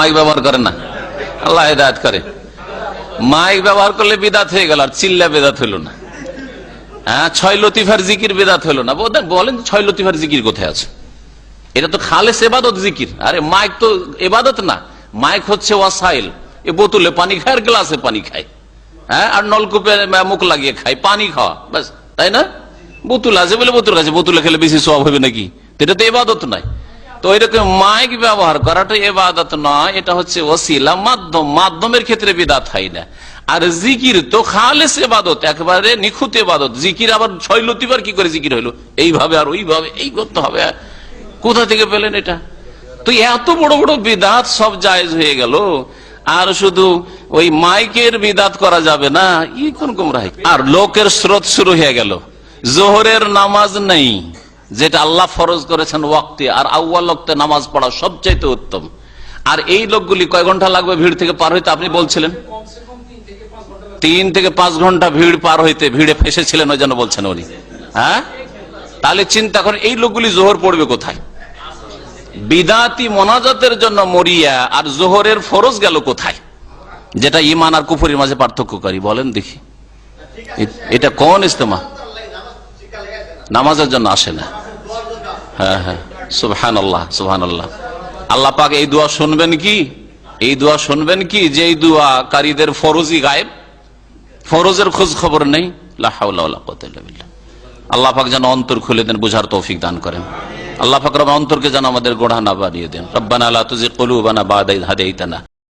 Mic ব্যবহার করে না, আল্লাহ হিদায়াত করে। মাইক ব্যবহার করলে বিদাত হয়ে গেল, আর চিল্লা বেদাত হইল না। হ্যাঁ, ছয় লতিফার জিকির বেদাত হইল না। বলেন ছয় লতিফার জিকির কোথায় আছে? এটা তো খালেস এবাদত জিকির। আরে মাইক তো এবাদত না, মাইক হচ্ছে ওয়াসাইল। এ বোতলে পানি খায় আর গ্লাসে পানি খায়, হ্যাঁ, আর নলকূপে মুখ লাগিয়ে খায়, পানি খাওয়া ব্যাস, তাই না? বোতল আছে বলে বোতল আছে, বোতলে খেলে বেশি সওয়াব হবে নাকি? এটা তো এবাদত নয়। তো এরকম মাইক ব্যবহার করাটা এবাদত নয়, এটা হচ্ছে ওসিলা, মাধ্যম। মাধ্যমের ক্ষেত্রে বিদাত হয় না। আর জিকির তো খালেস এবাদত, একেবারে নিখুঁত এবাদত। জিকির আবার ছয় লতিবার কি করে জিকির হইলো? এইভাবে আর ওইভাবে এই করতে হবে। কোথা থেকে পেলেন এটা? তো এত বড় বড় বিদাত সব জায়েজ হয়ে গেল, আর শুধু ওই মাইকের বিদাত করা যাবে না, ই কোন গুমরাহি। আর লোকের স্রোত শুরু হয়ে গেল। জোহরের নামাজ নেই, যেটা আল্লাহ ফরজ করেছেন ওয়াক্তে, আর আউয়াল ওয়াক্তে নামাজ পড়া সবচাইতে উত্তম। আর এই লোকগুলি কয় ঘন্টা লাগবে ভিড় থেকে পার হইতে? আপনি বলছিলেন 3 থেকে 5 ঘন্টা ভিড় পার হইতে, ভিড়ে ফেসেছিলেন ওই জন্য বলছেন উনি। হ্যাঁ, তাহলে চিন্তা করেন এই লোকগুলি জোহর পড়বে কোথায়? বিদাতি মোনাজাতের জন্য মরিয়া, আর জোহরের ফরজ গেল কোথায়? যেটা ইমান আর কুফরির মাঝে পার্থক্য করি, বলেন দেখি। এটা কোন ইস্তেমা? নামাজের জন্য আসে না। হ্যাঁ হ্যাঁ, সুবহানাল্লাহ সুবহানাল্লাহ। আল্লাহ পাক এই দোয়া শুনবেন কি? এই দোয়া শুনবেন কি যে এই দোয়াকারীদের ফরজই গায়েব, ফরজের খোঁজ খবর নেই? লা হাওলা ওয়ালা কুওয়াতা ইল্লা বিল্লাহ। আল্লাহ পাক যেন অন্তর খুলে দেন, বুঝার তৌফিক দান করেন। আল্লাহ পাক রব্বুল অন্তরকে যেন আমাদের গোড়া না বানিয়ে দেন। রব্বানা লা তুযিগ কুলুবানা বা'দা ইয হাদাইতানা।